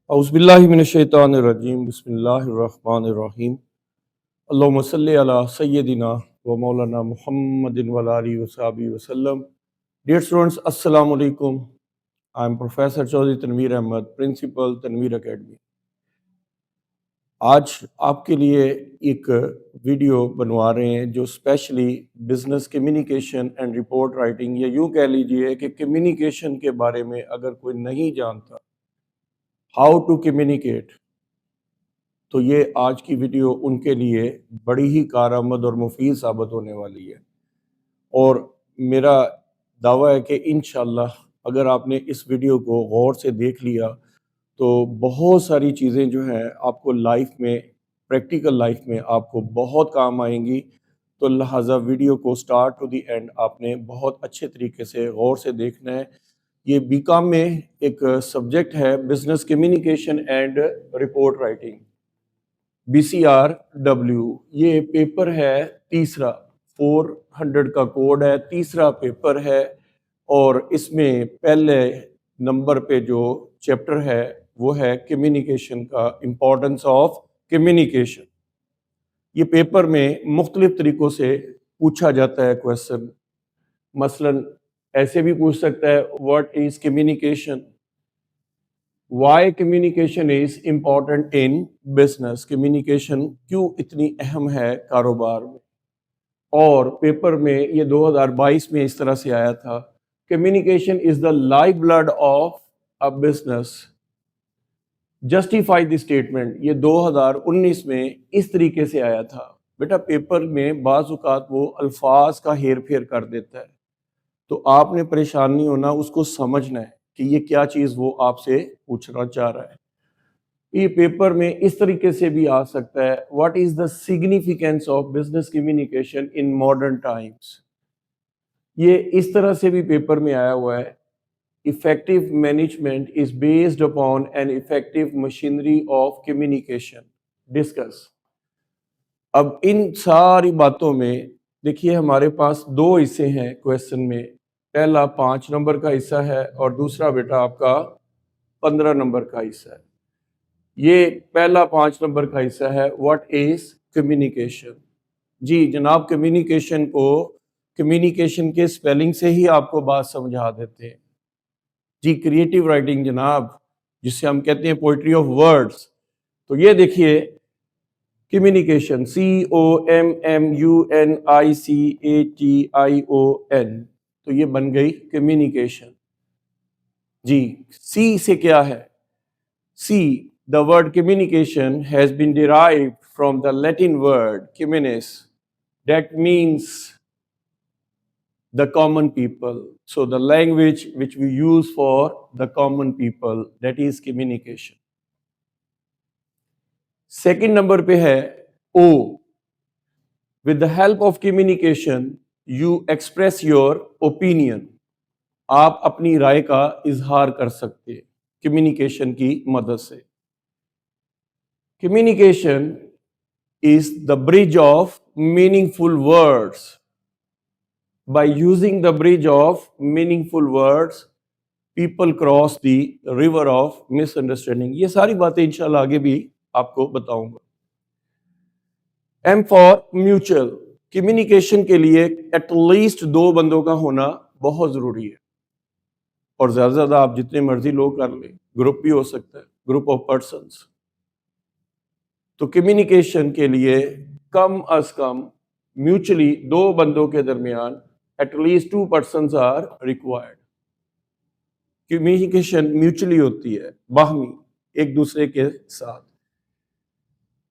औज़ुबिल्लाहिमिनश्शैतानिर्रजीम बिस्मिल्लाहिर्रहमानिर्रहीम अल्लाहुम्मा सल्लि अला सय्यदिना व मौलाना मुहम्मदिन व अला आलिहि व सहबिहि वसल्लम। डियर स्टूडेंट्स, अस्सलाम वालेकुम। I am professor Chaudhary Tanveer Ahmad, principal Tanveer Academy. आज आपके लिए एक वीडियो बनवा रहे हैं जो specially business communication and report writing, या यूँ कह लीजिए कि कम्युनिकेशन के बारे में अगर कोई नहीं जानता, हाउ टू कम्युनिकेट, तो ये आज की वीडियो उनके लिए बड़ी ही कारआमद और मुफीद साबित होने वाली है। और मेरा दावा है कि इंशाअल्लाह अगर आपने इस वीडियो को गौर से देख लिया तो बहुत सारी चीज़ें जो हैं आपको लाइफ में, प्रैक्टिकल लाइफ में आपको बहुत काम आएंगी। तो लिहाजा वीडियो को स्टार्ट टू द एंड आपने बहुत अच्छे तरीके से गौर से देखना है। ये बीकॉम में एक सब्जेक्ट है business communication and report writing, BCRW। ये पेपर है तीसरा, 400 का कोड है, तीसरा पेपर है। और इसमें पहले नंबर पे जो चैप्टर है वो है कम्युनिकेशन का, इम्पोर्टेंस ऑफ कम्युनिकेशन। ये पेपर में मुख्तलिफ तरीक़ों से पूछा जाता है क्वेश्चन। मसलन ऐसे भी पूछ सकता है, what is communication, why communication is important in business, communication क्यों इतनी अहम है कारोबार में। और पेपर में ये 2022 में इस तरह से आया था, communication is the life blood of a business, justify the statement. ये 2019 में इस तरीके से आया था। बेटा पेपर में बाज़ औक़ात वो अल्फाज का हेर फेर कर देता है, तो आपने परेशान नहीं होना, उसको समझना है कि ये क्या चीज़ वो आपसे पूछना चाह रहा है। ये पेपर में इस तरीके से भी आ सकता है, what is the significance of business communication in modern times. ये इस तरह से भी पेपर में आया हुआ है, effective management is based upon an effective machinery of communication, discuss. अब इन सारी बातों में देखिए हमारे पास दो हिस्से हैं क्वेश्चन में। पहला 5 नंबर का हिस्सा है और दूसरा बेटा आपका 15 नंबर का हिस्सा है। ये पहला 5 नंबर का हिस्सा है, व्हाट इज कम्युनिकेशन। जी जनाब, कम्युनिकेशन को कम्युनिकेशन के स्पेलिंग से ही आपको बात समझा देते हैं। जी क्रिएटिव राइटिंग जनाब, जिसे हम कहते हैं पोइट्री ऑफ वर्ड्स। तो ये देखिए कम्युनिकेशन, COMMUNICATION, तो ये बन गई कम्युनिकेशन। जी सी से क्या है, see the word communication has been derived from the Latin word communis, that means the common people. So the language which we use for the common people, that is communication. Second number पे है O, with the help of communication you express your opinion, आप अपनी राय का इजहार कर सकते हैं communication की मदद से। Communication is the bridge of meaningful words. By using the bridge of meaningful words, people cross the river of misunderstanding। ये सारी बातें इंशाल्लाह आगे भी आपको बताऊंगा। M फॉर म्यूचुअल, कम्युनिकेशन के लिए एटलीस्ट 2 बंदों का होना बहुत जरूरी है। और ज्यादा से ज्यादा आप जितने मर्जी लोग कर लें, ग्रुप भी हो सकता है, ग्रुप ऑफ पर्संस। तो कम्युनिकेशन के लिए कम अज कम म्यूचुअली 2 बंदों के दरमियान at least 2 persons are required. Communication mutually होती है, बाहमी, एक दूसरे के साथ।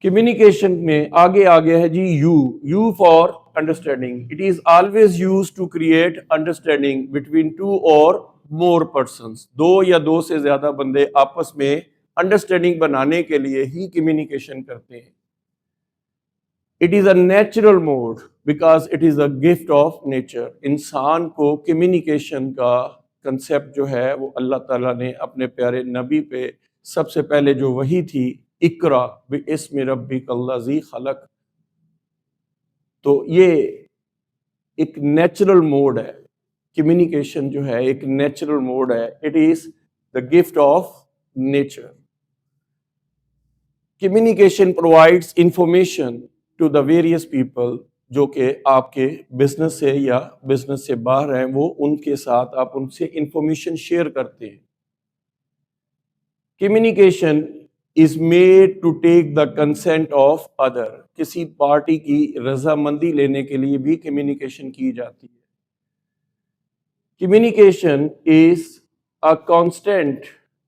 कम्युनिकेशन में आगे आगे है जी you for understanding. It is always used to create understanding between 2 और मोर पर्संस। 2 या 2 से ज्यादा बंदे आपस में अंडरस्टैंडिंग बनाने के लिए ही कम्युनिकेशन करते हैं। It is a natural mode because it is a gift of nature. इंसान को कम्युनिकेशन का कंसेप्ट जो है वो अल्लाह ताला ने अपने प्यारे नबी पे सबसे पहले जो वही थी, इकरा बिस्मि रब्बिकल्लज़ी खलक, तो ये एक नेचुरल मोड है। कम्युनिकेशन जो है एक नेचुरल मोड है, it is the gift of nature. Communication provides information to the various people, जो कि आपके बिजनेस से या बिजनेस से बाहर हैं, वो उनके साथ आप उनसे इंफॉर्मेशन शेयर करते हैं। Communication is made to take the consent of other, किसी पार्टी की रजामंदी लेने के लिए भी कम्युनिकेशन की जाती है। Communication is a constant,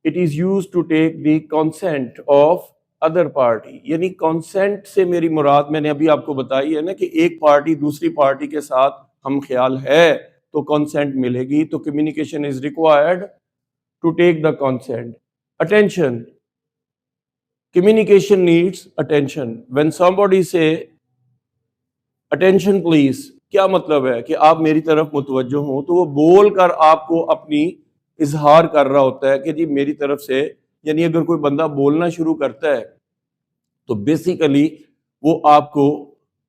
it is used to take the consent of other party, यानी कंसेंट से मेरी मुराद मैंने अभी आपको बताई है ना कि एक पार्टी दूसरी पार्टी के साथ हम ख्याल है तो कंसेंट मिलेगी, तो communication is required to take the consent. Attention, communication needs attention. When somebody say attention please, क्या मतलब है कि आप मेरी तरफ मुतवज्जो हो, तो वो बोलकर आपको अपनी इजहार कर रहा होता है कि जी मेरी तरफ से, यानी अगर कोई बंदा बोलना शुरू करता है तो बेसिकली वो आपको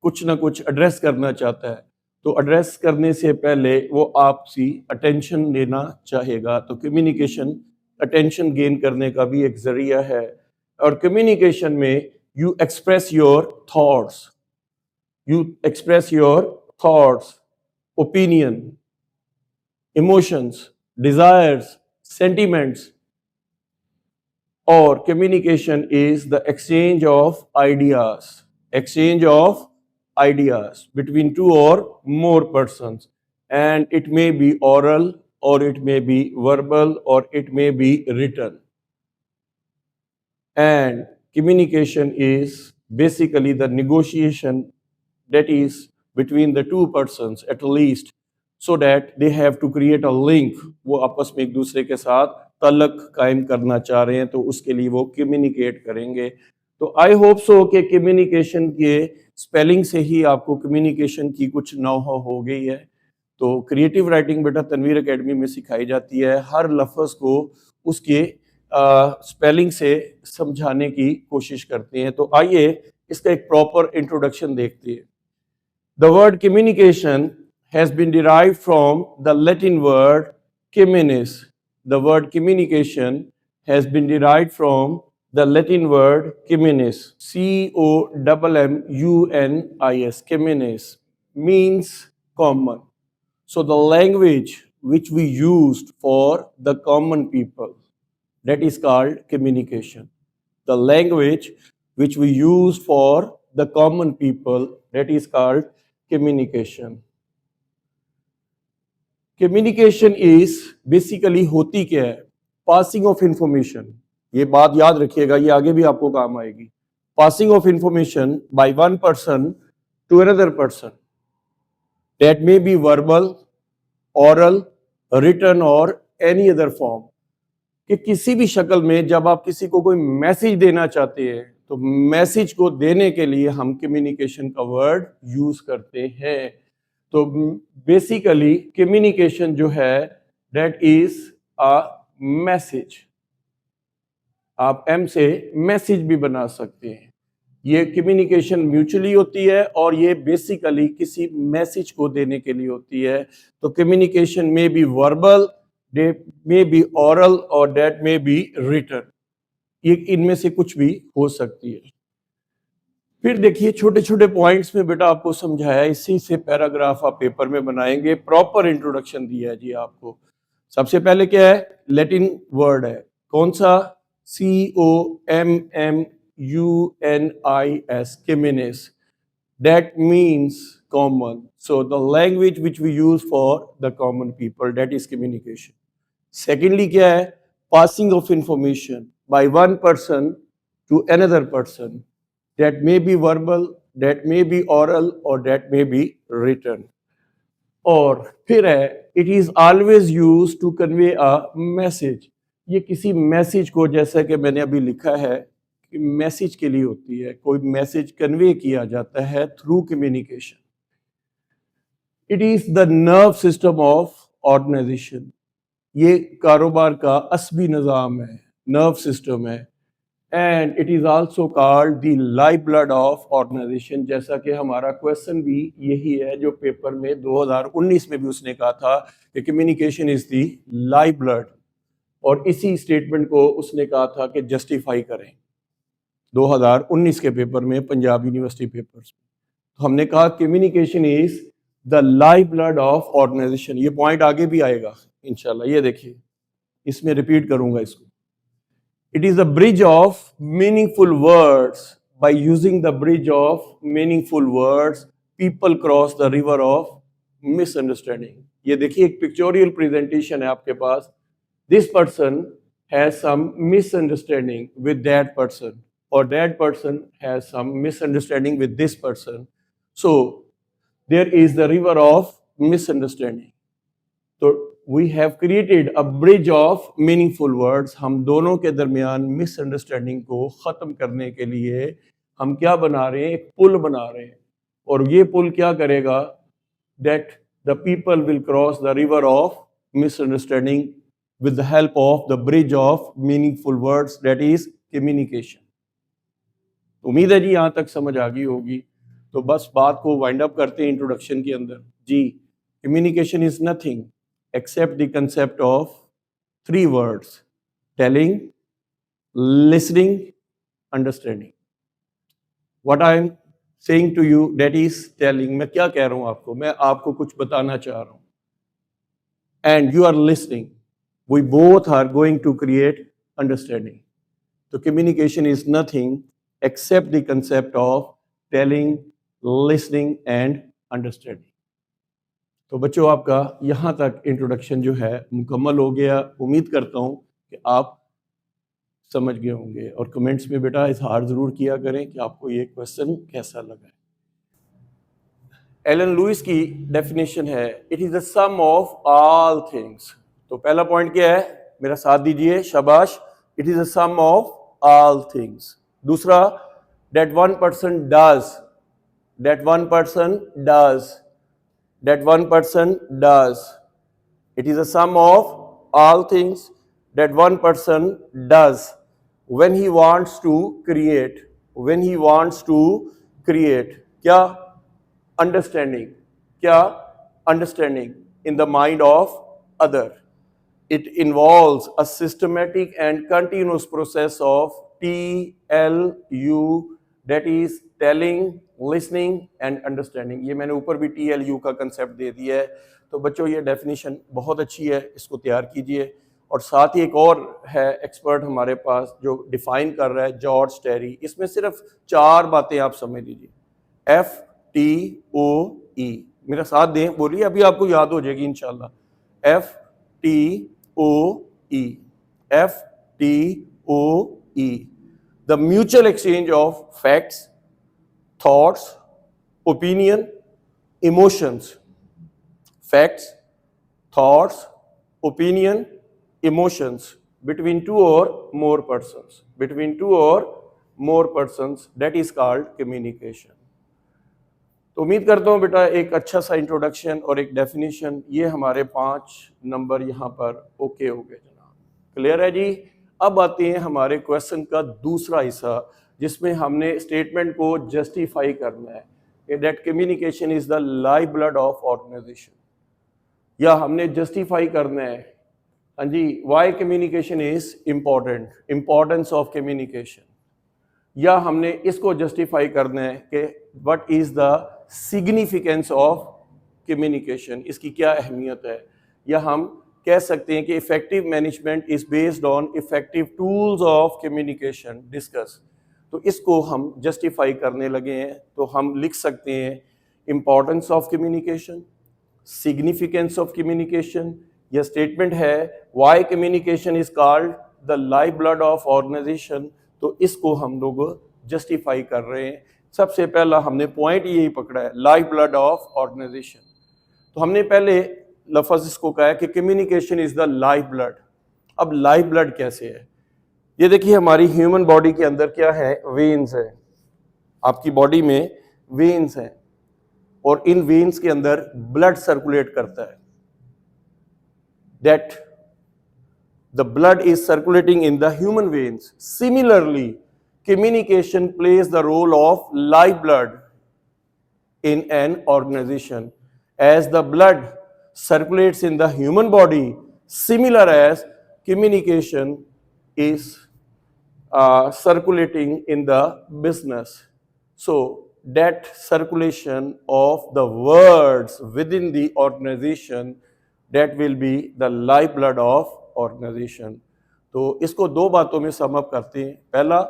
कुछ ना कुछ एड्रेस करना चाहता है, तो एड्रेस करने से पहले वो आपसी अटेंशन लेना चाहेगा। तो कम्युनिकेशन अटेंशन गेन करने का भी एक जरिया है। और कम्युनिकेशन में you express your thoughts, opinion, emotions, desires, sentiments. और communication is the exchange of ideas between two or more persons, and it may be oral or it may be verbal or it may be written. And communication is basically the negotiation that is between the two persons at least, so that they have to create a link, वो आपस में एक दूसरे के साथ तलक कायम करना चाह रहे हैं, तो उसके लिए वो कम्युनिकेट करेंगे। तो आई होप सो कि कम्युनिकेशन के स्पेलिंग से ही आपको कम्युनिकेशन की कुछ नौ हो गई है। तो क्रिएटिव राइटिंग बेटा तनवीर एकेडमी में सिखाई जाती है, हर लफ्ज़ को उसके स्पेलिंग से समझाने की कोशिश करते हैं। तो आइए इसका एक प्रॉपर इंट्रोडक्शन देखते हैं। The word communication has been derived from the Latin word communis. The word communication has been derived from the Latin word communis. communis. Communis means common. So the language which we used for the common people, that is called communication. The language which we use for the common people, that is called communication. Communication is basically होती क्या है? Passing of information. ये बात याद रखिएगा, ये आगे भी आपको काम आएगी। Passing of information by one person to another person. That may be verbal, oral, written or any other form. कि किसी भी शक्ल में जब आप किसी को कोई मैसेज देना चाहते हैं, तो मैसेज को देने के लिए हम कम्युनिकेशन का वर्ड यूज करते हैं। तो बेसिकली कम्युनिकेशन जो है दैट इज अ मैसेज। आप एम से मैसेज भी बना सकते हैं। ये कम्युनिकेशन म्यूचुअली होती है और ये बेसिकली किसी मैसेज को देने के लिए होती है। तो कम्युनिकेशन में B verbal, that may be oral or that may be written, ये इनमें से कुछ भी हो सकती है। फिर देखिए छोटे छोटे पॉइंट्स में बेटा आपको समझाया, इसी से पैराग्राफ आप पेपर में बनाएंगे। प्रॉपर इंट्रोडक्शन दिया है जी आपको। सबसे पहले क्या है? लैटिन वर्ड है, कौन सा? communis, communis, that means common. So the language which we use for the common people, that is communication. Secondly क्या है? Passing of information by one person to another person, that may be verbal, that may be oral or that may be written. और फिर है it is always used to convey a message. ये किसी message को, जैसा कि मैंने अभी लिखा है कि मैसेज के लिए होती है, कोई मैसेज कन्वे किया जाता है through communication. It is the nerve system of organization, ये कारोबार का असबी निज़ाम है, नर्व सिस्टम है। And it is also called the life blood of organization, जैसा कि हमारा क्वेश्चन भी यही है जो पेपर में 2019 में भी उसने कहा था कि communication is the life blood, और इसी स्टेटमेंट को उसने कहा था कि जस्टिफाई करें। 2019 के पेपर में, पंजाब यूनिवर्सिटी पेपर्स। तो हमने कहा communication is the life blood of organization. ये पॉइंट आगे भी आएगा इंशाल्लाह, ये देखिए, इसमें रिपीट करूंगा इसको। It is the bridge of meaningful words, by using the bridge of meaningful words people cross the river of misunderstanding. ये देखिए एक पिक्चोरियल प्रेजेंटेशन है आपके पास। This person has some misunderstanding with that person, or that person has some misunderstanding with this person. So there is the river of misunderstanding. So we have created a bridge of meaningful words. हम दोनों के दरमियान misunderstanding को ख़त्म करने के लिए हम क्या बना रहे हैं? एक पुल बना रहे हैं। और ये पुल क्या करेगा? That the people will cross the river of misunderstanding with the help of the bridge of meaningful words, that is communication. उम्मीद है जी यहाँ तक समझ आ गई होगी। तो बस बात को वाइंड अप करते हैं इंट्रोडक्शन के अंदर। जी, communication is nothing except the concept of 3 words: telling, listening, understanding. What I am saying to you, that is telling. मैं क्या कह रहा हूँ आपको? मैं आपको कुछ बताना चाह रहा हूँ, and you are listening. We both are going to create understanding. तो communication is nothing except the concept of telling, listening and understanding. तो बच्चों आपका यहाँ तक इंट्रोडक्शन जो है मुकम्मल हो गया। उम्मीद करता हूँ कि आप समझ गए होंगे, और कमेंट्स में बेटा इजहार ज़रूर किया करें कि आपको ये क्वेश्चन कैसा लगा। एलन लुइस की डेफिनेशन है, it is the sum of all things. तो पहला पॉइंट क्या है? मेरा साथ दीजिए, शाबाश। It is the sum of all things. दूसरा, that one person does, that one person does, that one person does. It is a sum of all things that one person does when he wants to create, when he wants to create. क्या? Understanding. क्या? Understanding in the mind of other. It involves a systematic and continuous process of TLU, that is telling, listening and understanding. ये मैंने ऊपर भी TLU का concept दे दिया है। तो बच्चों ये डेफिनेशन बहुत अच्छी है, इसको तैयार कीजिए। और साथ ही एक और है एक्सपर्ट हमारे पास जो डिफाइन कर रहा है, जॉर्ज टेरी। इसमें सिर्फ 4 बातें आप समझ लीजिए, FTOE। मेरा साथ दें, बोलिए, अभी आपको याद हो जाएगी इंशाल्लाह। FTOE, FTOE, the mutual exchange of facts, thoughts, opinion, emotions. Facts, thoughts, opinion, emotions between 2 or more persons. Between 2 or more persons, that is called communication. तो उम्मीद करता हूँ बेटा एक अच्छा सा इंट्रोडक्शन और एक डेफिनेशन, ये हमारे 5 नंबर यहाँ पर ओके हो गए जनाब। क्लियर है जी? अब आते हैं हमारे क्वेश्चन का दूसरा हिस्सा, जिसमें हमने स्टेटमेंट को जस्टिफाई करना है कि that communication is the life blood of organization, या हमने जस्टिफाई करना है, हाँ जी, why communication is important, importance of communication, या हमने इसको जस्टिफाई करना है कि what is the significance of communication, इसकी क्या अहमियत है, या हम कह सकते हैं कि effective management is based on effective tools of communication discuss. तो इसको हम जस्टिफाई करने लगे हैं। तो हम लिख सकते हैं importance of communication, significance of communication, यह स्टेटमेंट है why communication is called the life blood of organization. तो इसको हम लोग जस्टिफाई कर रहे हैं। सबसे पहला हमने पॉइंट यही पकड़ा है, लाइफ ब्लड ऑफ ऑर्गेनाइजेशन। तो हमने पहले लफ्ज़ इसको कहा है कि communication is the life blood. अब लाइफ ब्लड कैसे है? ये देखिए हमारी ह्यूमन बॉडी के अंदर क्या है? वेन्स है। आपकी बॉडी में वेन्स हैं, और इन वेन्स के अंदर ब्लड सर्कुलेट करता है। That the blood is circulating in the human veins. Similarly communication plays the role of lifeblood in an organization. As the blood circulates in the human body, similar as communication is circulating in the business. So that circulation of the words within the organization, that will be the lifeblood of organization. तो इसको दो बातों में sum up करते हैं. पहला,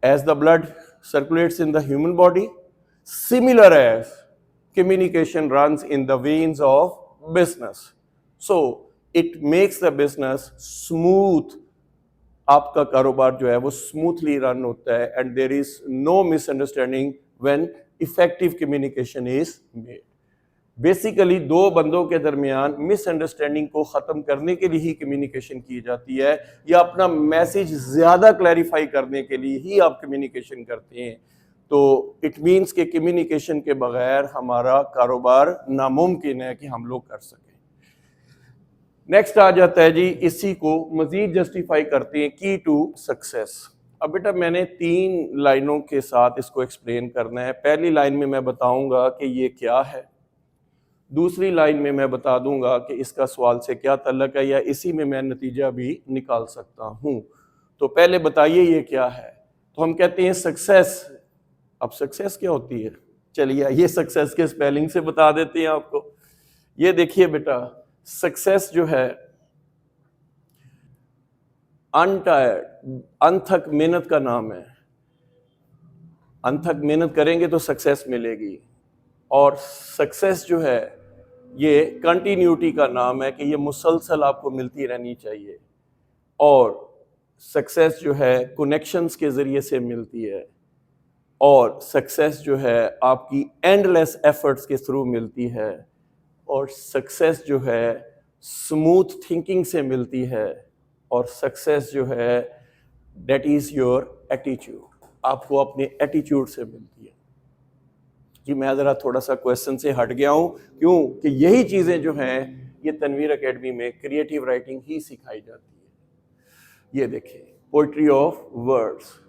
as the blood circulates in the human body, similar as communication runs in the veins of business. So it makes the business smooth. आपका कारोबार जो है वो स्मूथली रन होता है, and there is no misunderstanding when effective communication is made. Basically दो बंदों के दरमियान मिसअंडरस्टैंडिंग को खत्म करने के लिए ही कम्युनिकेशन की जाती है, या अपना मैसेज ज्यादा क्लैरिफाई करने के लिए ही आप कम्युनिकेशन करते हैं. तो इट मीन्स कि कम्युनिकेशन के बगैर हमारा कारोबार नामुमकिन है कि हम लोग कर सकें. नेक्स्ट आ जाता है जी, इसी को मजीद जस्टिफाई करते हैं की टू सक्सेस. अब बेटा मैंने 3 लाइनों के साथ इसको एक्सप्लेन करना है. पहली लाइन में मैं बताऊंगा कि ये क्या है, दूसरी लाइन में मैं बता दूंगा कि इसका सवाल से क्या ताल्लुक है, या इसी में मैं नतीजा भी निकाल सकता हूं. तो पहले बताइए ये क्या है. तो हम कहते हैं सक्सेस. अब सक्सेस क्या होती है, चलिए ये सक्सेस के स्पेलिंग से बता देते हैं आपको. ये देखिए बेटा, सक्सेस जो है अनटायर्ड, अनथक मेहनत का नाम है. अनथक मेहनत करेंगे तो सक्सेस मिलेगी. और सक्सेस जो है ये कंटिन्यूटी का नाम है कि ये मुसलसल आपको मिलती रहनी चाहिए. और सक्सेस जो है कनेक्शंस के ज़रिए से मिलती है. और सक्सेस जो है आपकी एंडलेस एफर्ट्स के थ्रू मिलती है. और सक्सेस जो है स्मूथ थिंकिंग से मिलती है. और सक्सेस जो है दैट इज़ योर एटीट्यूड, आपको अपने एटीट्यूड से मिलती है. जी मैं ज़रा थोड़ा सा क्वेश्चन से हट गया हूँ, क्यों कि यही चीज़ें जो हैं ये तनवीर एकेडमी में क्रिएटिव राइटिंग ही सिखाई जाती है. ये देखिए, पोइट्री ऑफ वर्ड्स.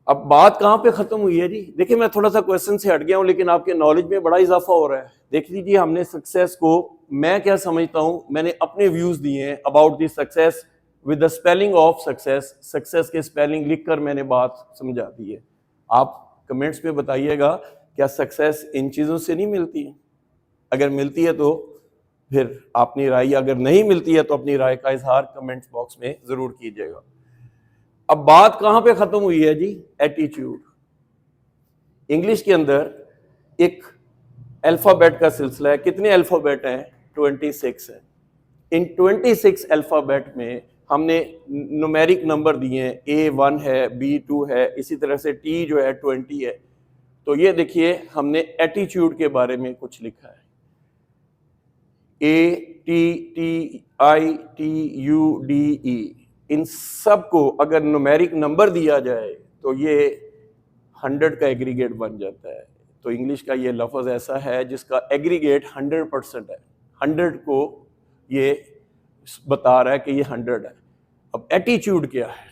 अब बात कहाँ पे ख़त्म हुई है जी. देखिए मैं थोड़ा सा क्वेश्चन से हट गया हूँ, लेकिन आपके नॉलेज में बड़ा इजाफा हो रहा है. देख लीजिए, हमने सक्सेस को, मैं क्या समझता हूँ, मैंने अपने व्यूज़ दिए हैं about this success with the spelling of success. Success के स्पेलिंग लिखकर मैंने बात समझा दी है. आप कमेंट्स में बताइएगा क्या सक्सेस इन चीज़ों से नहीं मिलती है. अगर मिलती है तो फिर अपनी राय, अगर नहीं मिलती है तो अपनी राय का इजहार कमेंट्स बॉक्स में ज़रूर कीजिएगा. अब बात कहां पे खत्म हुई है जी, एटीट्यूड. इंग्लिश के अंदर एक अल्फाबेट का सिलसिला है. कितने अल्फाबेट हैं, 26 है. इन 26 अल्फाबेट में हमने न्यूमेरिक नंबर दिए हैं. A1 है, B2 है, इसी तरह से T जो है 20 है. तो ये देखिए, हमने एटीट्यूड के बारे में कुछ लिखा है. ATTITUDE, इन सब को अगर न्यूमेरिक नंबर दिया जाए तो ये 100 का एग्रीगेट बन जाता है. तो इंग्लिश का ये लफ्ज़ ऐसा है जिसका एग्रीगेट 100% है. 100 को ये बता रहा है कि ये 100 है. अब एटीट्यूड क्या है?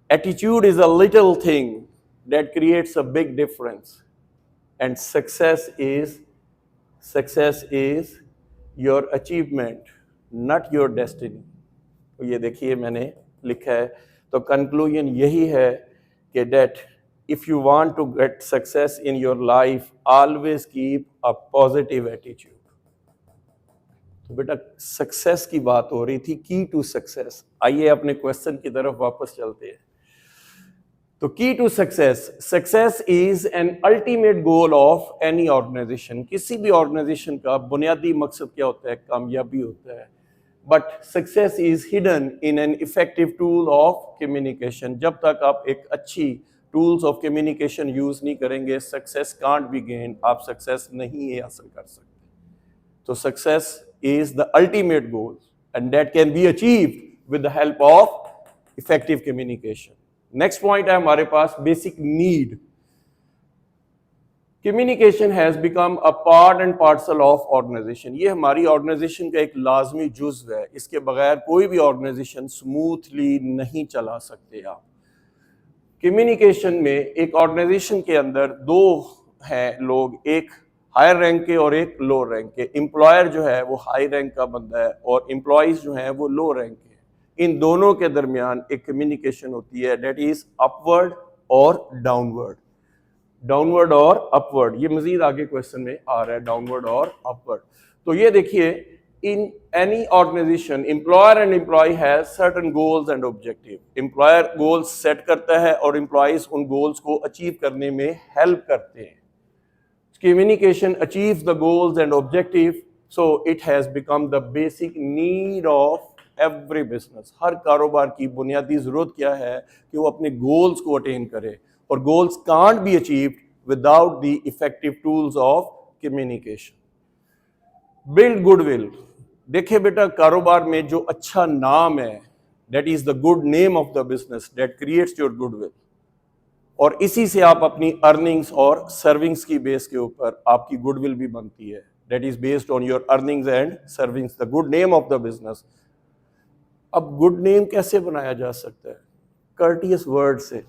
Attitude is a little thing that creates a big difference, and success is your achievement, not your destiny. तो ये देखिए मैंने लिखा है. तो कंक्लूजन यही है कि that if you want to get success in your life, always keep a positive attitude. तो बेटा सक्सेस की बात हो रही थी, की टू सक्सेस. आइए अपने क्वेश्चन की तरफ वापस चलते हैं. तो key to success, success is an ultimate goal of any organization. किसी भी ऑर्गेनाइजेशन का बुनियादी मकसद क्या होता है, कामयाबी होता है. But success is hidden in an effective tool of communication. जब तक आप एक अच्छी टूल्स ऑफ कम्युनिकेशन यूज नहीं करेंगे, सक्सेस कांट बी गेन. आप सक्सेस नहीं हासिल कर सकते. तो success is the ultimate goal, and that can be achieved with the help of effective communication. Next point है हमारे पास basic need. Communication has become a part and parcel of organization. ये हमारी organization का एक लाजमी जुज़्व है. इसके बगैर कोई भी organization smoothly नहीं चला सकते आप. Communication में एक organization के अंदर दो हैं लोग, एक हायर रैंक के और एक लो रैंक के. एम्प्लॉयर जो है वो हाई रैंक का बंदा है और एम्प्लॉइज जो है वो लो रैंक के. इन दोनों के दरमियान एक कम्युनिकेशन होती है, दैट इज अपवर्ड और डाउनवर्ड। डाउनवर्ड और अपवर्ड, ये मजीद आगे क्वेश्चन में आ रहा है, डाउनवर्ड और अपवर्ड। तो ये देखिए, in any organization employer and employ has certain goals and objective. Employer goals set करता है और एम्प्लॉयज उन गोल्स को अचीव करने में हेल्प करते हैं। Communication achieves the goals and objective, so it has become the basic need of every business। हर कारोबार की बुनियादी जरूरत क्या है कि वो अपने गोल्स को अटेन करे, और goals can't be achieved without the effective tools of communication। Build goodwill। देखिए बेटा, कारोबार में जो अच्छा नाम है, that is the good name of the business that creates your goodwill, और इसी से आप अपनी अर्निंग्स और सर्विंग्स की बेस के ऊपर आपकी गुडविल भी बनती है, that is based on your earnings and servings, the good name of the business. अब गुड नेम कैसे बनाया जा सकता है? कर्टियस वर्ड से।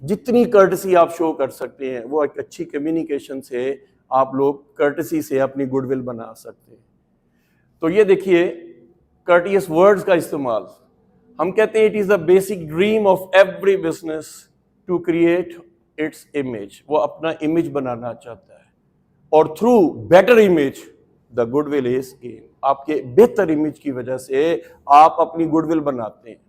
जितनी कर्टसी आप शो कर सकते हैं, वो एक अच्छी कम्युनिकेशन से आप लोग कर्टसी से अपनी गुडविल बना सकते हैं। तो ये देखिए, कर्टियस वर्ड्स का इस्तेमाल, हम कहते हैं it is the basic dream of every business to create its image. वो अपना इमेज बनाना चाहता है, और through better image the goodwill is gain. आपके बेहतर इमेज की वजह से आप अपनी गुडविल बनाते हैं।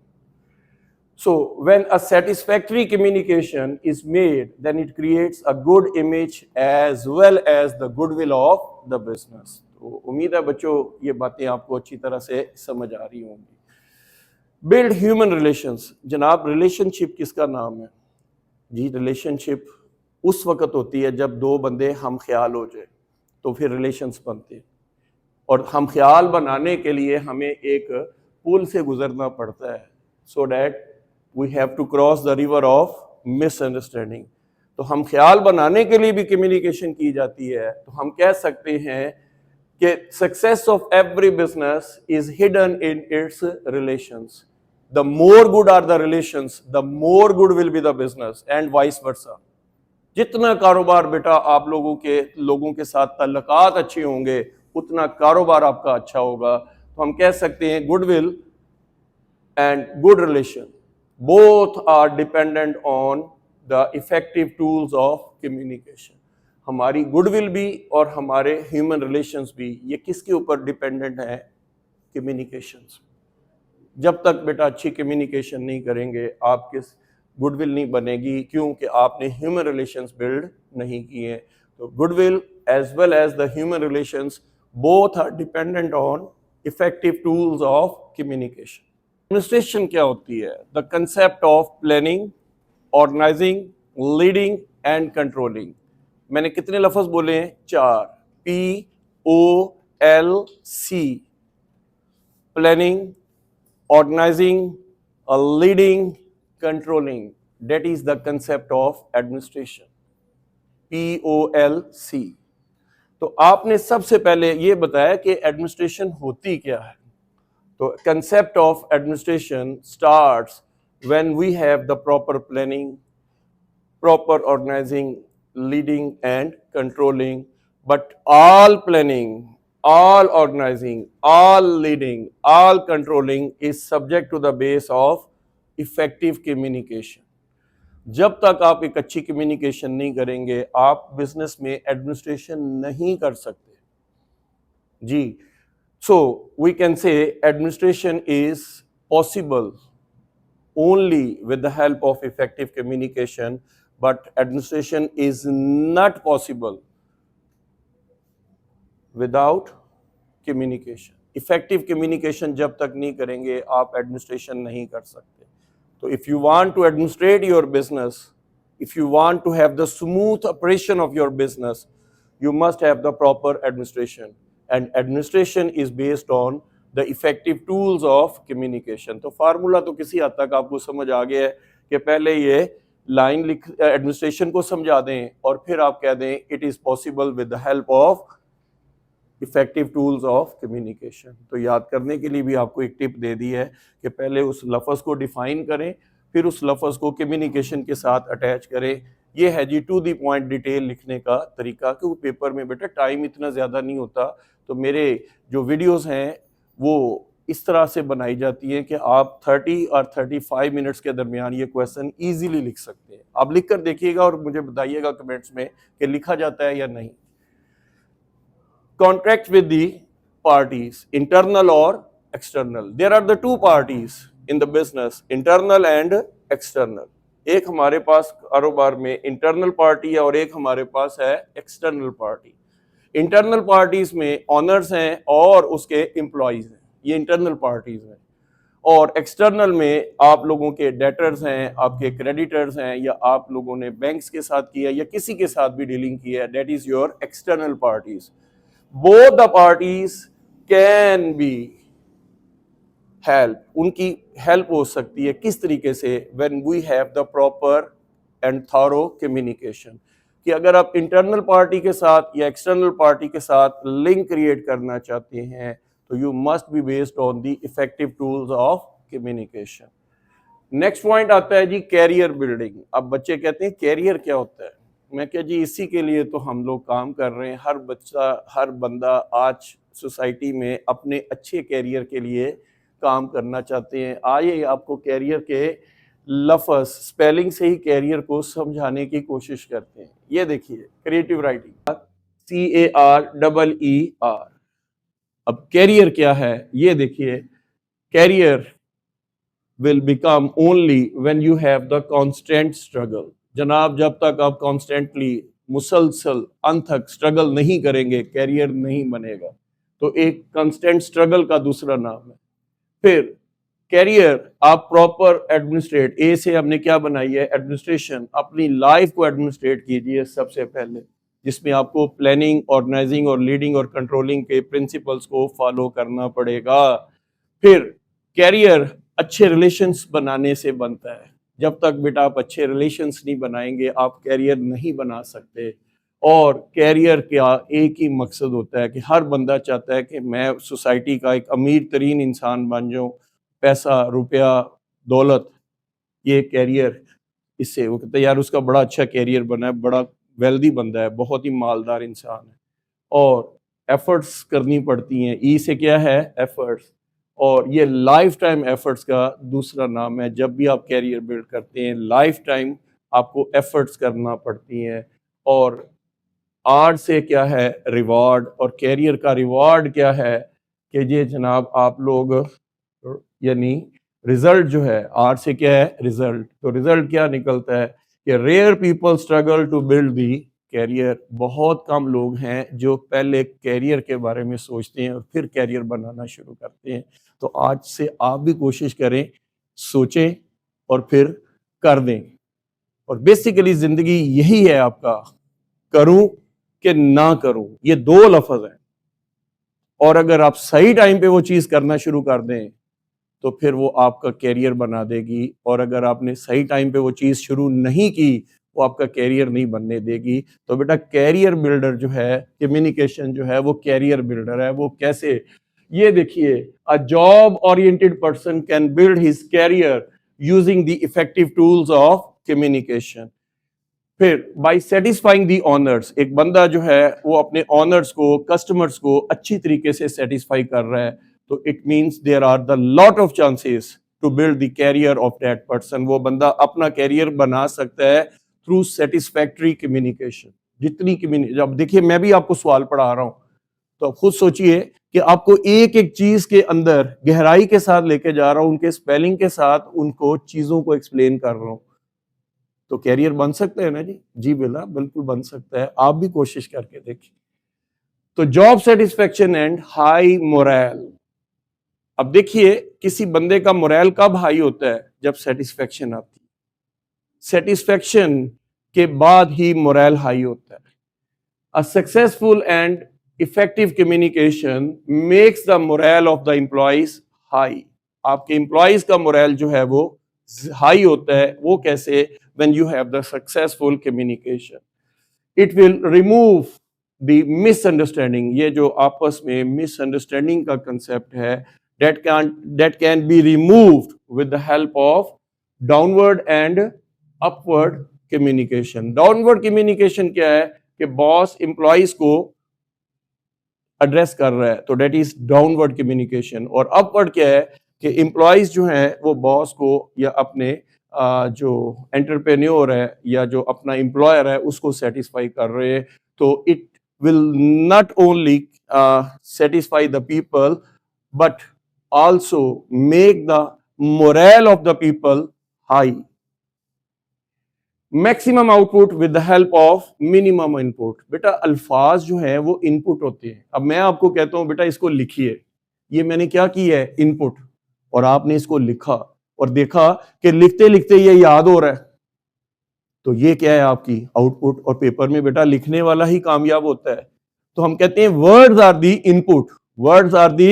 So when a satisfactory communication is made, then it creates a good image as well as the goodwill of the business. तो उम्मीद है बच्चों, ये बातें आपको अच्छी तरह से समझ आ रही होंगी। Build human relations. जनाब, रिलेशनशिप किसका नाम है जी? रिलेशनशिप उस वक्त होती है जब दो बंदे हम ख्याल हो जाए, तो फिर रिलेशंस बनते हैं। और हम ख्याल बनाने के लिए हमें एक पुल से गुजरना पड़ता है, so that we have to cross the river of misunderstanding. तो हम ख्याल बनाने के लिए भी कम्युनिकेशन की जाती है। तो हम कह सकते हैं कि success of every business is hidden in its relations. The more good are the relations, the more good will be the business, and vice versa। जितना कारोबार बेटा आप लोगों के साथ ताल्लुकात अच्छे होंगे, उतना कारोबार आपका अच्छा होगा। तो हम कह सकते हैं goodwill and good relation both are dependent on the effective tools of communication. हमारी गुडविल भी और हमारे ह्यूमन रिलेशंस भी, ये किसके ऊपर डिपेंडेंट है? कम्युनिकेशंस। जब तक बेटा अच्छी कम्युनिकेशन नहीं करेंगे, आपकी गुडविल नहीं बनेगी, क्योंकि आपने ह्यूमन रिलेशंस बिल्ड नहीं किए। तो goodwill as well as the human relations both are dependent on effective tools of communication. Administration क्या होती है? The concept of planning, organizing, leading and controlling. मैंने कितने लफ्ज बोले हैं? 4। POLC। Planning, organizing, leading, controlling, that is the concept of administration। POLC। तो आपने सबसे पहले ये बताया कि एडमिनिस्ट्रेशन होती क्या है। तो concept of administration starts when we have the proper planning, proper organizing, leading and controlling, but all planning, all organizing, all leading, all controlling is subject to the base of effective communication। जब तक आप एक अच्छी communication नहीं करेंगे, आप business में administration नहीं कर सकते जी। So we can say administration is possible only with the help of effective communication, but administration is not possible without communication। effective communication जब तक नहीं करेंगे, आप administration नहीं कर सकते। तो if you want to administrate your business, if you want to have the smooth operation of your business, you must have the proper administration, and administration is based on the effective tools of communication। तो formula तो किसी हद तक आपको समझ आ गया है कि पहले ये लाइन लिख एडमिनिस्ट्रेशन को समझा दें, और फिर आप कह दें it is possible with the help of effective tools of communication. तो याद करने के लिए भी आपको एक टिप दे दी है कि पहले उस लफ्ज़ को डिफाइन करें, फिर उस लफ्ज़ को कम्युनिकेशन के साथ अटैच करें। ये है जी टू दी पॉइंट डिटेल लिखने का तरीका, क्योंकि पेपर में बेटा टाइम इतना ज़्यादा नहीं होता। तो मेरे जो वीडियोस हैं वो इस तरह से बनाई जाती है कि आप 30 और 35 मिनट्स के दरमियान ये क्वेश्चन इजीली लिख सकते हैं। आप लिख कर देखिएगा और मुझे बताइएगा कमेंट्स में कि लिखा जाता है या नहीं। Contract with the parties, internal और external. There are the two parties in the business, internal and external. एक हमारे पास कारोबार में इंटरनल पार्टी है और एक हमारे पास है एक्सटर्नल पार्टी। इंटरनल पार्टीज में ऑनर्स हैं और उसके एम्प्लॉइज हैं, ये इंटरनल पार्टीज हैं। और एक्सटर्नल में आप लोगों के डेटर्स हैं, आपके क्रेडिटर्स हैं, या आप लोगों ने बैंक्स के साथ किया या किसी के साथ भी डीलिंग की है, that is your external parties. Both the parties can be help, उनकी हेल्प हो सकती है किस तरीके से, when we have the proper and thorough communication, कि अगर आप इंटरनल पार्टी के साथ या एक्सटर्नल पार्टी के साथ लिंक क्रिएट करना चाहते हैं तो you must be based on the effective tools of communication. Next point आता है जी कैरियर बिल्डिंग। अब बच्चे कहते हैं कैरियर क्या होता है, मैं क्या जी इसी के लिए तो हम लोग काम कर रहे हैं। हर बच्चा, हर बंदा आज सोसाइटी में अपने अच्छे कैरियर के लिए काम करना चाहते हैं। आइए आपको कैरियर के लफ्ज़ स्पेलिंग से ही कैरियर को समझाने की कोशिश करते हैं। ये देखिए क्रिएटिव राइटिंग, CAREER। अब कैरियर क्या है ये देखिए, career will become only when you have the constant struggle। जनाब जब तक आप कॉन्स्टेंटली मुसलसल अनथक स्ट्रगल नहीं करेंगे कैरियर नहीं बनेगा। तो एक कांस्टेंट स्ट्रगल का दूसरा नाम है। फिर कैरियर आप प्रॉपर एडमिनिस्ट्रेट, ए से हमने क्या बनाई है एडमिनिस्ट्रेशन, अपनी लाइफ को एडमिनिस्ट्रेट कीजिए सबसे पहले, जिसमें आपको प्लानिंग, ऑर्गेनाइजिंग और लीडिंग और कंट्रोलिंग के प्रिंसिपल्स को फॉलो करना पड़ेगा। फिर कैरियर अच्छे रिलेशंस बनाने से बनता है। जब तक बेटा आप अच्छे रिलेशंस नहीं बनाएंगे आप कैरियर नहीं बना सकते। और कैरियर का एक ही मकसद होता है कि हर बंदा चाहता है कि मैं सोसाइटी का एक अमीर तरीन इंसान बन जाऊं, पैसा, रुपया, दौलत, ये कैरियर, इससे वो कहता है यार उसका बड़ा अच्छा कैरियर बना है, बड़ा वेल्दी बंदा है, बहुत ही मालदार इंसान है। और एफर्ट्स करनी पड़ती हैं, ई से क्या है एफर्ट्स, और ये लाइफ टाइम एफर्ट्स का दूसरा नाम है। जब भी आप कैरियर बिल्ड करते हैं लाइफ टाइम आपको एफर्ट्स करना पड़ती हैं। और आर से क्या है रिवॉर्ड, और कैरियर का रिवॉर्ड क्या है कि ये जनाब आप लोग यानी रिजल्ट जो है, आर से क्या है रिजल्ट, तो रिजल्ट क्या निकलता है कि rare people struggle to build the career. बहुत कम लोग हैं जो पहले कैरियर के बारे में सोचते हैं और फिर कैरियर बनाना शुरू करते हैं। तो आज से आप भी कोशिश करें, सोचें और फिर कर दें। और बेसिकली जिंदगी यही है आपका, करूं कि ना करूं, ये दो लफ्ज हैं। और अगर आप सही टाइम पे वो चीज करना शुरू कर दें तो फिर वो आपका कैरियर बना देगी। और अगर आपने सही टाइम पे वो चीज शुरू नहीं की वो आपका कैरियर नहीं बनने देगी। तो बेटा कैरियर बिल्डर जो है, कम्युनिकेशन जो है वो कैरियर बिल्डर है। वो कैसे, ये देखिए, a job oriented person can build his career using the effective tools of communication. फिर बाय सेटिस्फाइंग दी ऑनर्स, एक बंदा जो है वो अपने ऑनर्स को, कस्टमर्स को अच्छी तरीके से सेटिस्फाई कर रहा है, तो it means there are the lot of chances to build the career of that person. वो बंदा अपना कैरियर बना सकता है थ्रू सेटिस्फैक्टरी कम्युनिकेशन। जितनी कम्युनिकेशन, अब देखिए मैं भी आपको सवाल पढ़ा रहा हूं तो आप खुद सोचिए कि आपको एक एक चीज के अंदर गहराई के साथ लेके जा रहा हूं, उनके स्पेलिंग के साथ उनको चीजों को एक्सप्लेन कर रहा हूं। तो कैरियर बन सकता है ना जी? जी बिल्ला बिल्कुल बन सकता है, आप भी कोशिश करके देखिए। तो job satisfaction and high moral. अब देखिए किसी बंदे का मोरल कब हाई होता है, जब सेटिस्फेक्शन आती है। सेटिस्फेक्शन के बाद ही मोरल हाई होता है। A successful and effective communication makes the moral of the employees high. आपके एम्प्लॉइज का मोरल जो है वो हाई होता है। वो कैसे? when you have the successful communication, it will remove the misunderstanding। ये जो आपस में misunderstanding का concept है, that can be removed with the help of downward and upward communication। downward communication क्या है कि बॉस एम्प्लॉइज को एड्रेस कर रहा है, तो डेट इज डाउनवर्ड कम्युनिकेशन। और अपवर्ड क्या है कि एम्प्लॉयज जो हैं वो बॉस को या अपने जो एंटरप्रेन्योर है या जो अपना एम्प्लॉयर है उसको सेटिस्फाई कर रहे हैं। तो it will not only satisfy the people but also make the moral of the people high. Maximum output with the help of minimum input. बेटा अल्फाज जो है वो इनपुट होते हैं। अब मैं आपको कहता हूं बेटा इसको लिखिए, ये मैंने क्या किया है इनपुट, और आपने इसको लिखा और देखा कि लिखते लिखते ये याद हो रहा है, तो ये क्या है आपकी आउटपुट। और पेपर में बेटा लिखने वाला ही कामयाब होता है। तो हम कहते हैं words are the input, words are the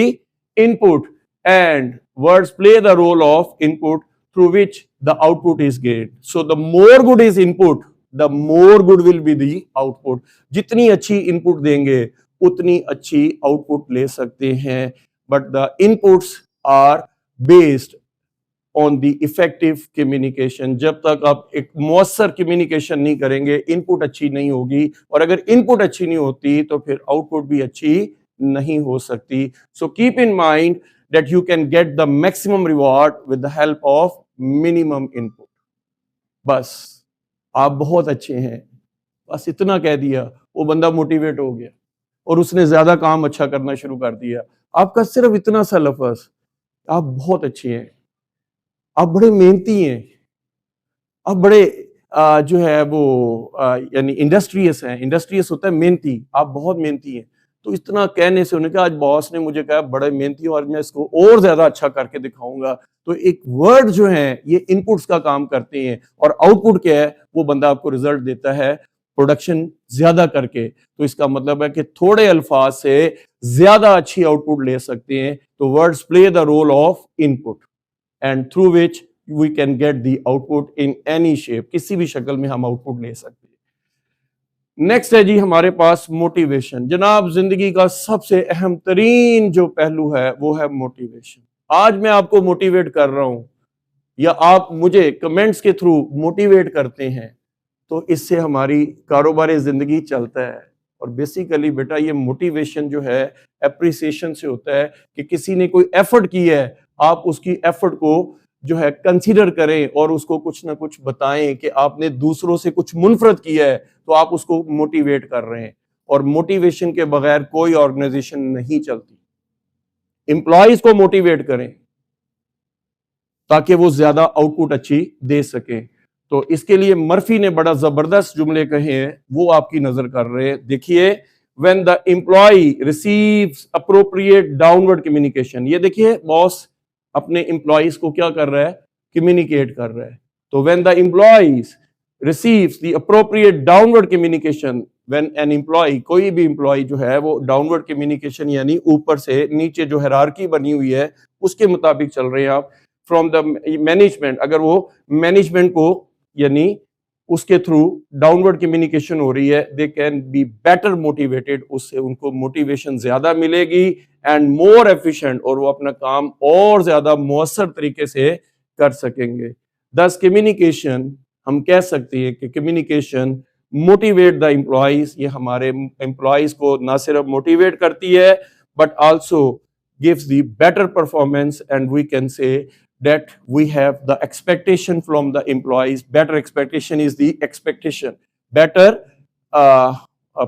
input and words play the role of input through which the output is gained. So the more good is input, the more good will be the output. जितनी अच्छी input देंगे उतनी अच्छी output ले सकते हैं। But the inputs are based on the effective communication. जब तक आप एक मौसर कम्युनिकेशन नहीं करेंगे इनपुट अच्छी नहीं होगी, और अगर इनपुट अच्छी नहीं होती तो फिर आउटपुट भी अच्छी नहीं हो सकती। So keep in mind that you can get the maximum reward with the help of minimum input. बस आप बहुत अच्छे हैं, बस इतना कह दिया वो बंदा मोटिवेट हो गया और उसने ज्यादा काम अच्छा करना शुरू कर दिया। आपका सिर्फ इतना सा लफ्ज, आप बहुत अच्छे हैं, आप बड़े मेहनती हैं, आप बड़े जो है वो यानी इंडस्ट्रियस हैं। इंडस्ट्रियस होता है मेहनती, आप बहुत मेहनती हैं। तो इतना कहने से उन्होंने कहा आज बॉस ने मुझे कहा बड़े मेहनती और मैं इसको और ज्यादा अच्छा करके दिखाऊंगा। तो एक वर्ड जो है ये इनपुट्स का काम करते हैं, और आउटपुट क्या है वो बंदा आपको रिजल्ट देता है प्रोडक्शन ज्यादा करके। तो इसका मतलब है कि थोड़े अल्फाज से ज्यादा अच्छी आउटपुट ले सकते हैं। तो words play the role of input and through which we can get the output in any shape. किसी भी शक्ल में हम आउटपुट ले सकते हैं। नेक्स्ट है जी हमारे पास मोटिवेशन। जनाब जिंदगी का सबसे अहम तरीन जो पहलू है वो है मोटिवेशन। आज मैं आपको मोटिवेट कर रहा हूं या आप मुझे कमेंट्स के थ्रू मोटिवेट करते हैं, तो इससे हमारी कारोबारी जिंदगी चलता है। और बेसिकली बेटा ये मोटिवेशन जो है एप्रिसिएशन से होता है कि किसी ने कोई एफर्ट की है, आप उसकी एफर्ट को जो है कंसीडर करें और उसको कुछ ना कुछ बताएं कि आपने दूसरों से कुछ मुनफरद किया है, तो आप उसको मोटिवेट कर रहे हैं। और मोटिवेशन के बगैर कोई ऑर्गेनाइजेशन नहीं चलती। एम्प्लॉयज को मोटिवेट करें ताकि वो ज्यादा आउटपुट अच्छी दे सकें। तो इसके लिए मर्फी ने बड़ा जबरदस्त जुमले कहे हैं, वो आपकी नजर कर रहे हैं। देखिए, when the employ receives appropriate downward communication, ये देखिए बॉस अपने एम्प्लॉयज को क्या कर रहा है, कम्युनिकेट कर रहा है। तो when the employees receives the appropriate downward communication, when an employ, कोई भी एम्प्लॉय जो है वो डाउनवर्ड कम्युनिकेशन यानी ऊपर से नीचे जो हायरार्की बनी हुई है उसके मुताबिक चल रहे हैं आप, फ्रॉम द मैनेजमेंट, अगर वो मैनेजमेंट को यानी उसके थ्रू डाउनवर्ड कम्युनिकेशन हो रही है, they can be better motivated, उससे उनको मोटिवेशन ज्यादा मिलेगी एंड मोर एफिशिएंट, और वो अपना काम और ज्यादा मौसर तरीके से कर सकेंगे। दस कम्युनिकेशन, हम कह सकते हैं कि कम्युनिकेशन मोटिवेट द एम्प्लॉयज, ये हमारे एम्प्लॉयज को ना सिर्फ मोटिवेट करती है but also gives the better performance, and we can say that we have the expectation from the employees. Better expectation is the expectation. Better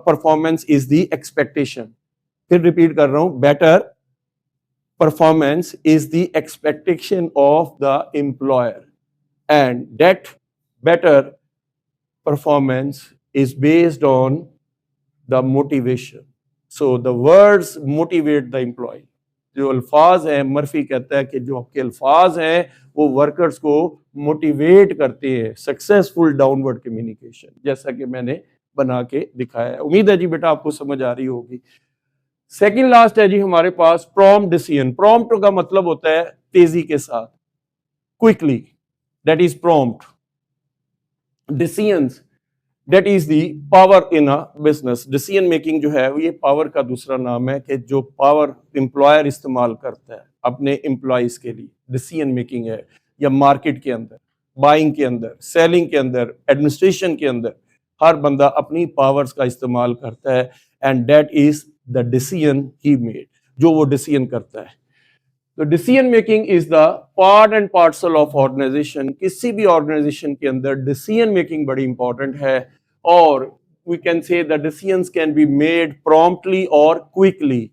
performance is the expectation. फिर repeat कर रहा हूं, better performance is the expectation of the employer, and that better performance is based on the motivation. So the words motivate the employee. जो अल्फाज हैं, Murphy कहता है कि जो आपके अल्फाज हैं वो वर्कर्स को मोटिवेट करते हैं। सक्सेसफुल डाउनवर्ड कम्युनिकेशन, जैसा कि मैंने बना के दिखाया है। उम्मीद है जी बेटा आपको समझ आ रही होगी। सेकंड लास्ट है जी हमारे पास प्रॉम्प्ट डिसीजन। प्रॉम्प्ट का मतलब होता है तेजी के साथ, quickly, that is prompt. Decisions, that is the power in a business. Decision making जो है ये पावर का दूसरा नाम है कि जो पावर एम्प्लॉयर इस्तेमाल करता है अपने एम्प्लॉयज के लिए, डिसीजन मेकिंग है। या मार्केट के अंदर, बाइंग के अंदर, सेलिंग के अंदर, एडमिनिस्ट्रेशन के अंदर, हर बंदा अपनी पावर्स का इस्तेमाल करता है, and that is the decision he made, जो वो डिसीजन करता है। तो decision making is the part and parcel of organization. किसी भी ऑर्गेनाइजेशन के अंदर डिसीजन मेकिंग बड़ी इंपॉर्टेंट है, और we can say the decisions can be made promptly और quickly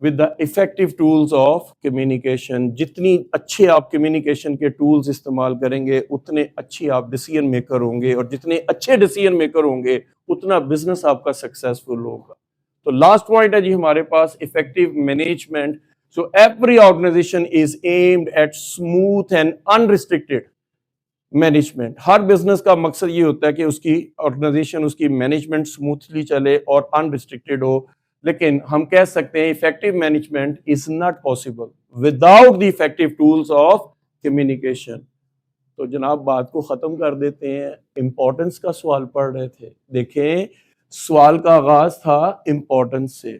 with the effective tools of communication. जितनी अच्छे आप कम्युनिकेशन के टूल्स इस्तेमाल करेंगे उतने अच्छी आप डिसीजन मेकर होंगे, और जितने अच्छे डिसीजन मेकर होंगे उतना बिजनेस आपका सक्सेसफुल होगा। तो लास्ट पॉइंट है जी हमारे पास, effective management. So every organization is aimed at smooth and unrestricted management. हर बिजनेस का मकसद ये होता है कि उसकी ऑर्गेनाइजेशन, उसकी मैनेजमेंट स्मूथली चले और अनरिस्ट्रिक्टेड हो। लेकिन हम कह सकते हैं effective management is not possible without the effective tools of communication. तो जनाब बात को खत्म कर देते हैं, इंपॉर्टेंस का सवाल पढ़ रहे थे। देखें, सवाल का आगाज था इंपॉर्टेंस से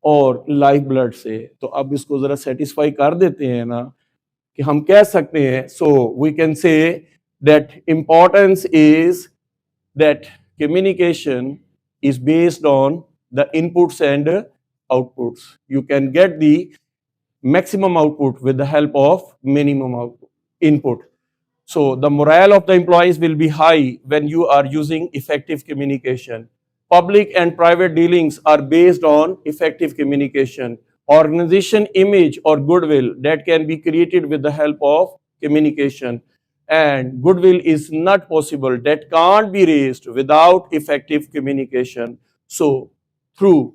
और लाइफ ब्लड से, तो अब इसको जरा सेटिस्फाई कर देते हैं ना, कि हम कह सकते हैं, so we can say that importance is that communication is based on the inputs and outputs. You can get the maximum output with the help of minimum input. So the morale of the employees will be high when you are using effective communication. Public and private dealings are based on effective communication. Organization image or goodwill that can be created with the help of communication. And goodwill is not possible, that can't be raised without effective communication. So through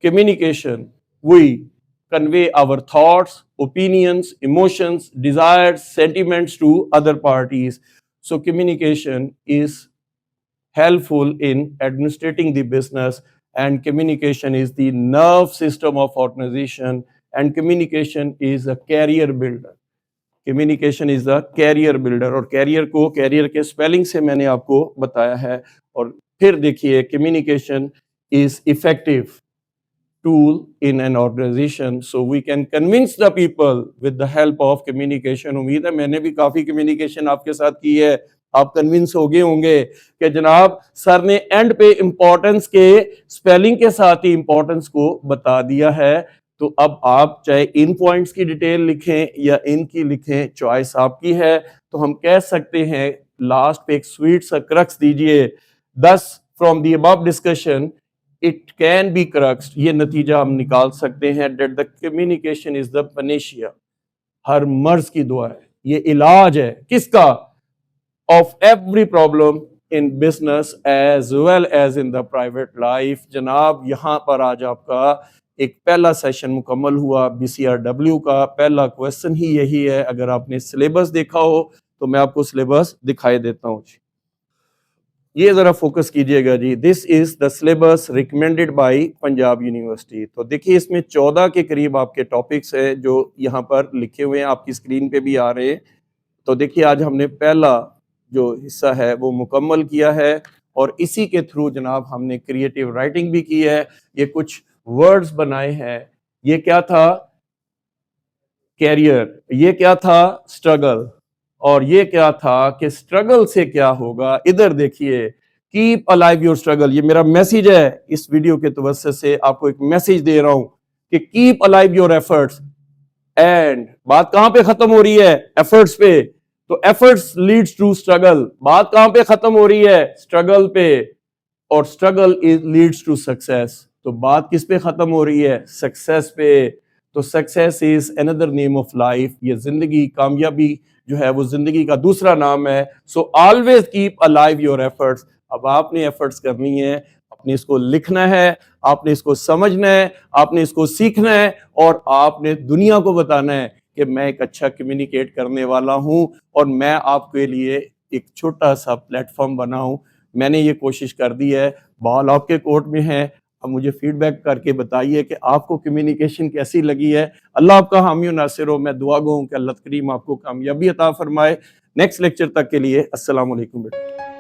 communication, we convey our thoughts, opinions, emotions, desires, sentiments to other parties. So communication is helpful in administrating the business, and communication is the nerve system of organization, and communication is a career builder. Communication is the career builder, और career को career के spelling से मैंने आपको बताया है। और फिर देखिए, communication is effective tool in an organization, so we can convince the people with the help of communication. उम्मीद है मैंने भी काफी कम्युनिकेशन आपके साथ की है, आप कन्विंस हो गए होंगे कि जनाब सर ने एंड पे इंपॉर्टेंस के स्पेलिंग के साथ ही इंपॉर्टेंस को बता दिया है। तो अब आप चाहे इन पॉइंट्स की डिटेल लिखें या इनकी लिखें, चॉइस आपकी है। तो हम कह सकते हैं लास्ट पे एक स्वीट सा क्रक्स दीजिए, thus from the above discussion it can be crux, ये नतीजा हम निकाल सकते हैं that the communication is the panacea, हर मर्ज की दुआ है, ये इलाज है किसका, of every problem in business as well as in the private life. जनाब यहाँ पर आज आपका एक पहला सेशन मुकम्मल हुआ। BCRW का पहला क्वेश्चन ही यही है। अगर आपने सिलेबस देखा हो तो मैं आपको सिलेबस दिखाई देता हूँ जी, ये जरा फोकस कीजिएगा जी। This is the syllabus recommended by Punjab University. तो देखिए इसमें 14 के करीब आपके टॉपिक्स है जो यहाँ पर लिखे हुए हैं, आपकी स्क्रीन पे भी आ रहे हैं। तो देखिए आज हमने पहला जो हिस्सा है वो मुकम्मल किया है, और इसी के थ्रू जनाब हमने क्रिएटिव राइटिंग भी की है। ये कुछ वर्ड्स बनाए हैं, ये क्या था, कैरियर, ये क्या था, स्ट्रगल, और ये क्या था कि स्ट्रगल से क्या होगा। इधर देखिए, कीप अलाइव योर स्ट्रगल, ये मेरा मैसेज है, इस वीडियो के तवज्जो से आपको एक मैसेज दे रहा हूं कि keep alive your efforts. And बात कहां पे खत्म हो रही है, एफर्ट्स पे। तो एफर्ट्स लीड्स टू स्ट्रगल, बात कहां पे खत्म हो रही है, स्ट्रगल पे, और struggle is leads to success. तो बात किस पे खत्म हो रही है, सक्सेस पे। तो success is another name of life, ये जिंदगी, कामयाबी जो है वो जिंदगी का दूसरा नाम है। So always keep alive your efforts. अब आपने एफर्ट्स करनी है, आपने इसको लिखना है, आपने इसको समझना है, आपने इसको सीखना है, और आपने दुनिया को बताना है कि मैं एक अच्छा कम्युनिकेट करने वाला हूं, और मैं आपके लिए एक छोटा सा प्लेटफॉर्म बनाऊं। मैंने ये कोशिश कर दी है, बॉल आपके कोर्ट में है। अब मुझे फीडबैक करके बताइए कि आपको कम्युनिकेशन कैसी लगी है। अल्लाह आपका हामी नासिर हो। मैं दुआ गो हूं कि अल्लाह करीम आपको कामयाबी अता फरमाए। नेक्स्ट लेक्चर तक के लिए अस्सलाम वालेकुम बेटा।